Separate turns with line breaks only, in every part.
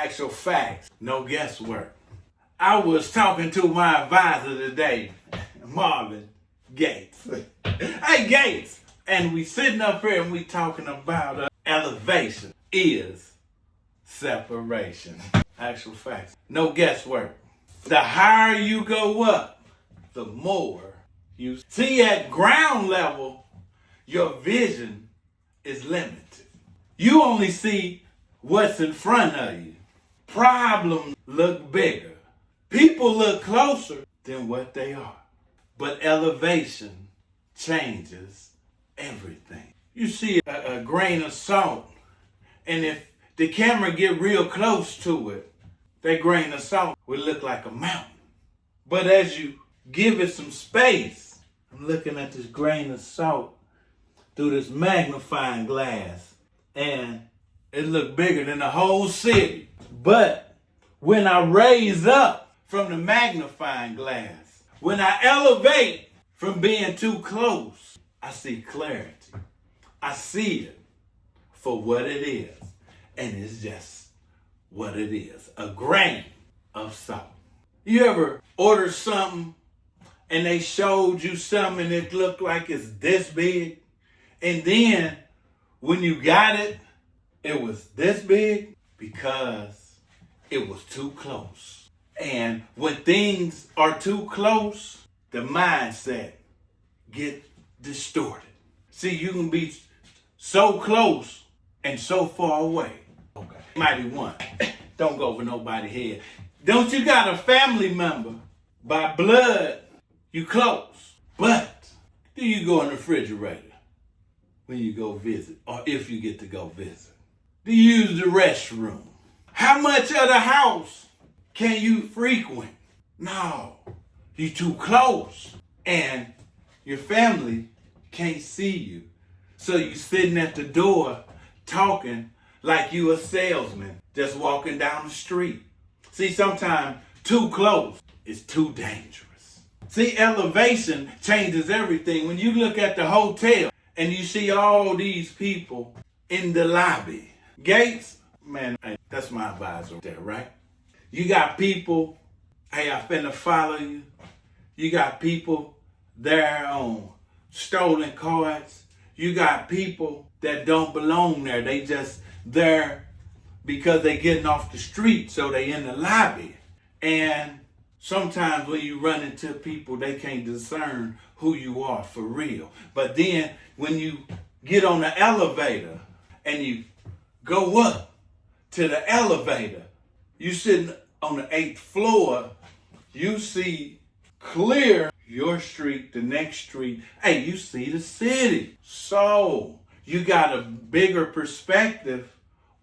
Actual facts, no guesswork. I was talking to my advisor today, Marvin Gates. Hey, Gates! And we sitting up here and we talking about elevation is separation. Actual facts, no guesswork. The higher you go up, the more you see. At ground level, your vision is limited. You only see what's in front of you. Problems look bigger. People look closer than what they are. But elevation changes everything. You see a grain of salt, and if the camera get real close to it, that grain of salt will look like a mountain. But as you give it some space, I'm looking at this grain of salt through this magnifying glass, and it looked bigger than the whole city. But when I raise up from the magnifying glass, when I elevate from being too close, I see clarity. I see it for what it is. And it's just what it is, a grain of salt. You ever order something and they showed you something and it looked like it's this big, and then when you got it, it was this big? Because it was too close. And when things are too close, the mindset get distorted. See, you can be so close and so far away. Okay. Mighty one. Don't go over nobody's head. Don't you got a family member by blood? You close. But do you go in the refrigerator when you go visit, or if you get to go visit? Do you use the restroom? How much of the house can you frequent? No, you too close. And your family can't see you. So you sitting at the door talking like you a salesman just walking down the street. See, sometimes too close is too dangerous. See, elevation changes everything. When you look at the hotel and you see all these people in the lobby. Gates, man, that's my advisor there, right? You got people, hey, I finna follow you. You got people there on stolen cards. You got people that don't belong there. They just there because they getting off the street, so they in the lobby. And sometimes when you run into people, they can't discern who you are for real. But then when you get on the elevator and you go up to the elevator, you sitting on the 8th floor, you see clear your street, the next street. Hey, you see the city. So you got a bigger perspective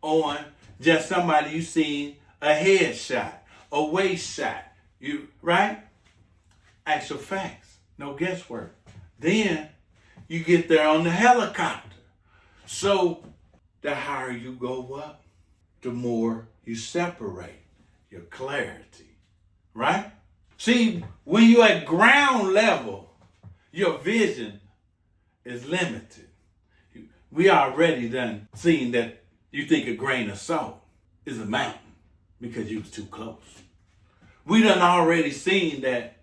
on just somebody you seen a headshot, a waist shot. You right? Actual facts, no guesswork. Then you get there on the helicopter. So the higher you go up, the more you separate your clarity, right? See, when you're at ground level, your vision is limited. We already done seen that you think a grain of salt is a mountain because you was too close. We done already seen that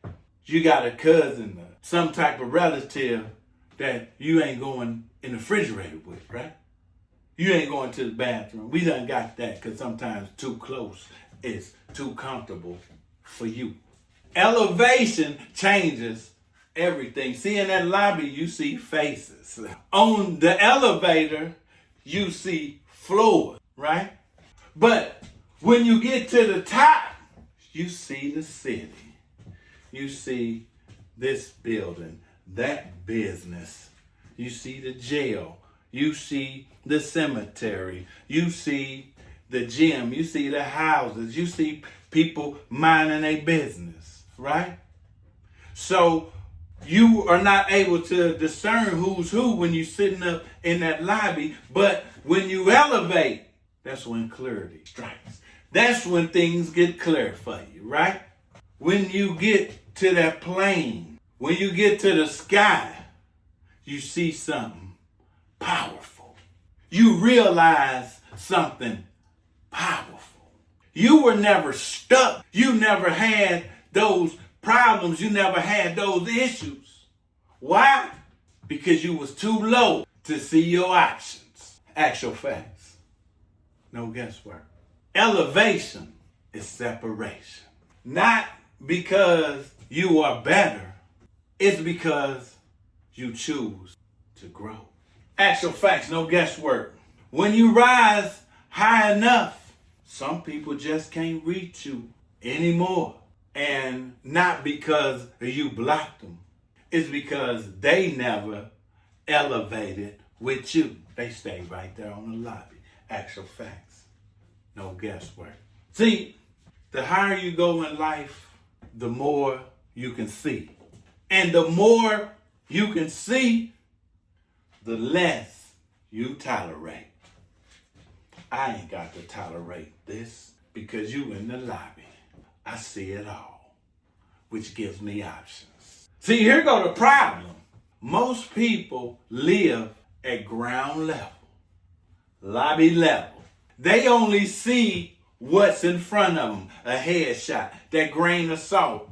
you got a cousin or some type of relative that you ain't going in the refrigerator with, right? You ain't going to the bathroom. We done got that because sometimes too close is too comfortable for you. Elevation changes everything. See, in that lobby, you see faces. On the elevator, you see floors, right? But when you get to the top, you see the city. You see this building, that business. You see the jail. You see the cemetery. You see the gym. You see the houses. You see people minding their business, right? So you are not able to discern who's who when you're sitting up in that lobby. But when you elevate, that's when clarity strikes. That's when things get clear for you, right? When you get to that plane, when you get to the sky, you see something powerful. You realize something powerful. You were never stuck. You never had those problems. You never had those issues. Why? Because you was too low to see your options. Actual facts. No guesswork. Elevation is separation. Not because you are better. It's because you choose to grow. Actual facts, no guesswork. When you rise high enough, some people just can't reach you anymore. And not because you blocked them. It's because they never elevated with you. They stayed right there on the lobby. Actual facts. No guesswork. See, the higher you go in life, the more you can see. And the more you can see, the less you tolerate. I ain't got to tolerate this because you in the lobby. I see it all, which gives me options. See, here go the problem. Most people live at ground level, lobby level. They only see what's in front of them, a headshot, that grain of salt.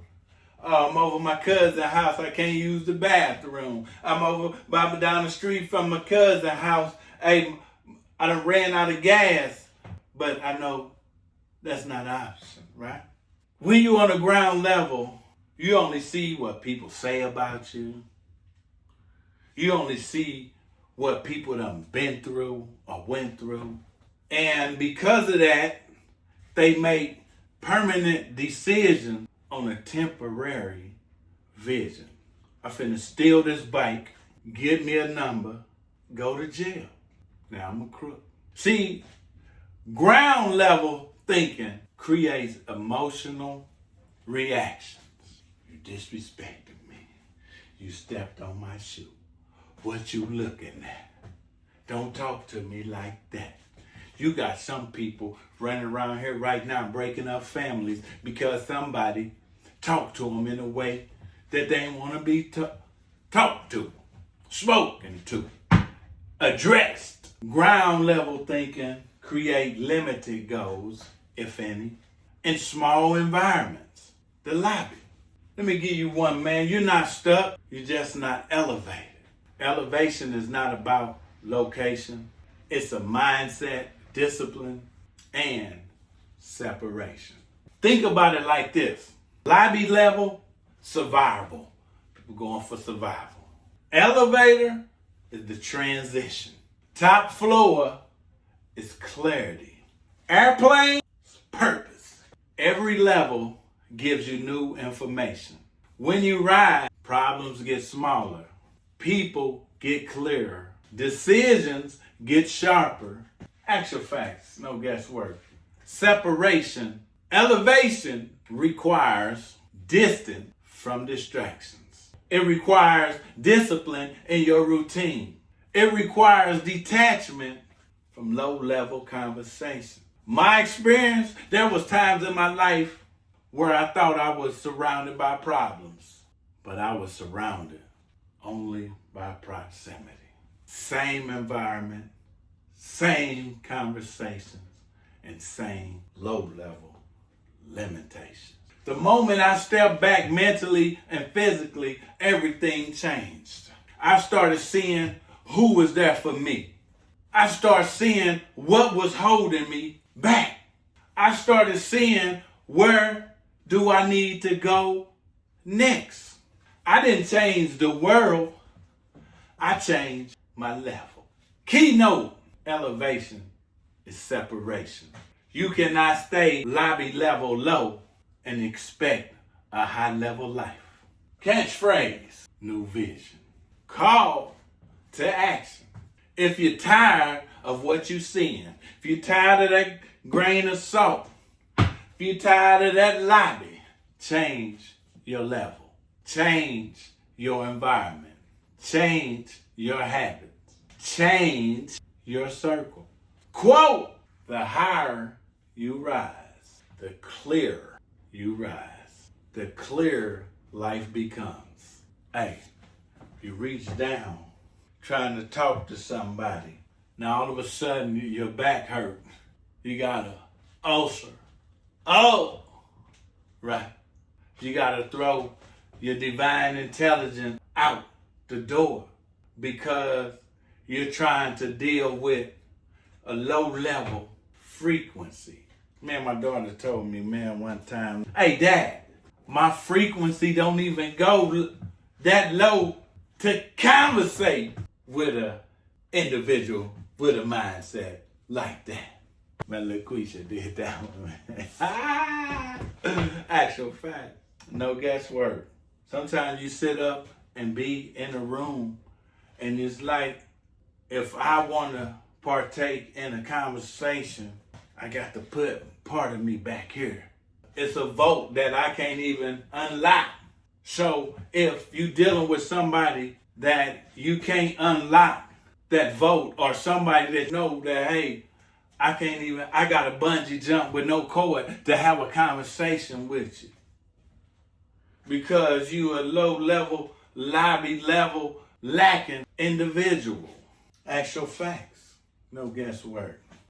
I'm over my cousin's house, I can't use the bathroom. I'm over down the street from my cousin's house. Hey, I done ran out of gas, but I know that's not an option, right? When you on the ground level, you only see what people say about you. You only see what people done been through or went through. And because of that, they make permanent decisions on a temporary vision. I finna steal this bike, get me a number, go to jail. Now I'm a crook. See, ground level thinking creates emotional reactions. You disrespected me. You stepped on my shoe. What you looking at? Don't talk to me like that. You got some people running around here right now breaking up families because somebody talked to them in a way that they didn't want to be talked to, spoken to, addressed. Ground level thinking create limited goals, if any, in small environments. The lobby. Let me give you one, man. You're not stuck. You're just not elevated. Elevation is not about location. It's a mindset, discipline, and separation. Think about it like this. Lobby level, survival. People going for survival. Elevator is the transition. Top floor is clarity. Airplane is purpose. Every level gives you new information. When you ride, problems get smaller. People get clearer. Decisions get sharper. Actual facts, no guesswork. Separation. Elevation requires distance from distractions. It requires discipline in your routine. It requires detachment from low-level conversation. My experience, there was times in my life where I thought I was surrounded by problems, but I was surrounded only by proximity. Same environment, same conversations, and same low-level limitations. The moment I stepped back mentally and physically, everything changed. I started seeing who was there for me. I started seeing what was holding me back. I started seeing where do I need to go next. I didn't change the world. I changed my level. Keynote elevation is separation. You cannot stay lobby level low and expect a high level life. Catchphrase, new vision. Call to action. If you're tired of what you're seeing, if you're tired of that grain of salt, if you're tired of that lobby, change your level. Change your environment. Change your habits. Change your circle. Quote, the higher you rise, the clearer you rise. The clearer life becomes. Hey, you reach down trying to talk to somebody. Now all of a sudden your back hurt. You got an ulcer Oh, right. You got to throw your divine intelligence out the door because you're trying to deal with a low level frequency. Man, my daughter told me, man, one time, hey, Dad, my frequency don't even go that low to conversate with a individual with a mindset like that. Man, LaQuisha did that one, man. Actual fact. No guesswork. Sometimes you sit up and be in a room and it's like, if I want to partake in a conversation, I got to put part of me back here. It's a vote that I can't even unlock. So if you dealing with somebody that you can't unlock that vote, or somebody that know that, hey, I got to bungee jump with no cord to have a conversation with you. Because you a low level, lobby level, lacking individual. Actual facts. No guesswork.